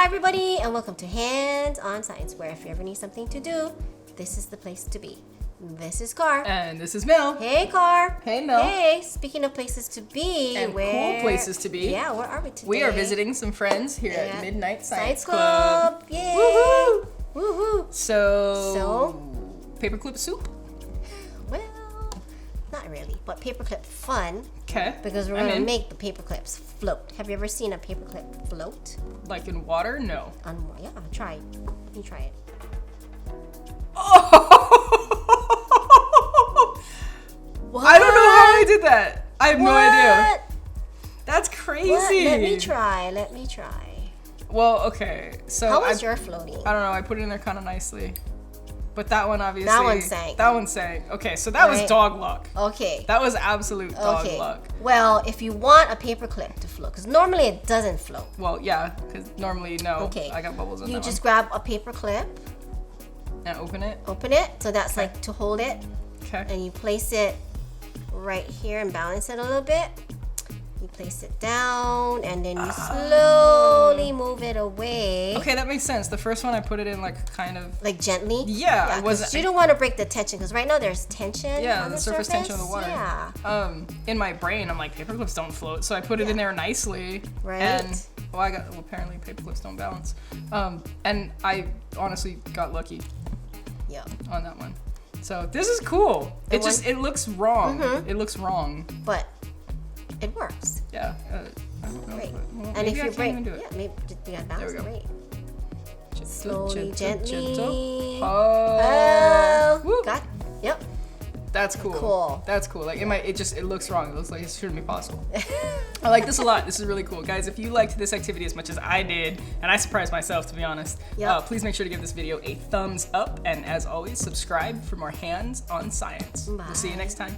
Hi everybody and welcome to Hands on Science, where if you ever need something to do, this is the place to be. This is Carr. And this is Mel. Hey Carr. Hey Mel. Hey, speaking of places to be. And cool places to be. Yeah, where are we today? We are visiting some friends here at Midnight Science Club. Yay. Woohoo! Woohoo. So, paperclip soup? Well, not really, but paperclip fun. Okay. Because we're going to make the paperclips float. Have you ever seen a paperclip float? Like in water? No. Yeah, try it. You try it. What? I don't know how I did that. I have no idea. That's crazy. What? Let me try. Well, okay. So how was your floating? I don't know. I put it in there kind of nicely. But that one obviously. That one sank. Okay, so that was dog luck. Okay. That was absolute dog luck. Well, if you want a paperclip to float, because normally it doesn't float. Well, yeah, because normally no. Okay. I got bubbles in that You one. just grab a paperclip. And open it. So that's like to hold it. Okay. And you place it right here and balance it a little bit. You place it down and then you slowly move it away. Okay, that makes sense. The first one I put it in like kind of like gently. Yeah, it wasn't. You don't want to break the tension because right now there's tension. Yeah, on the surface tension of the water. Yeah. In my brain, I'm like paperclips don't float, so I put it in there nicely. Right. And apparently paperclips don't balance. And I honestly got lucky. Yeah. On that one. So this is cool. It looks wrong. Mm-hmm. It looks wrong. But it works. Yeah. I don't know. Great. Well, and if you break, even do it. yeah, maybe you gotta balance it right. Slowly, gentle. gently. Oh. Got. Yep. That's cool. Cool. That's cool. Like it looks wrong. It looks like it shouldn't be possible. I like this a lot. This is really cool. Guys, if you liked this activity as much as I did, and I surprised myself to be honest, please make sure to give this video a thumbs up, and as always, subscribe for more Hands on Science. Bye. We'll see you next time.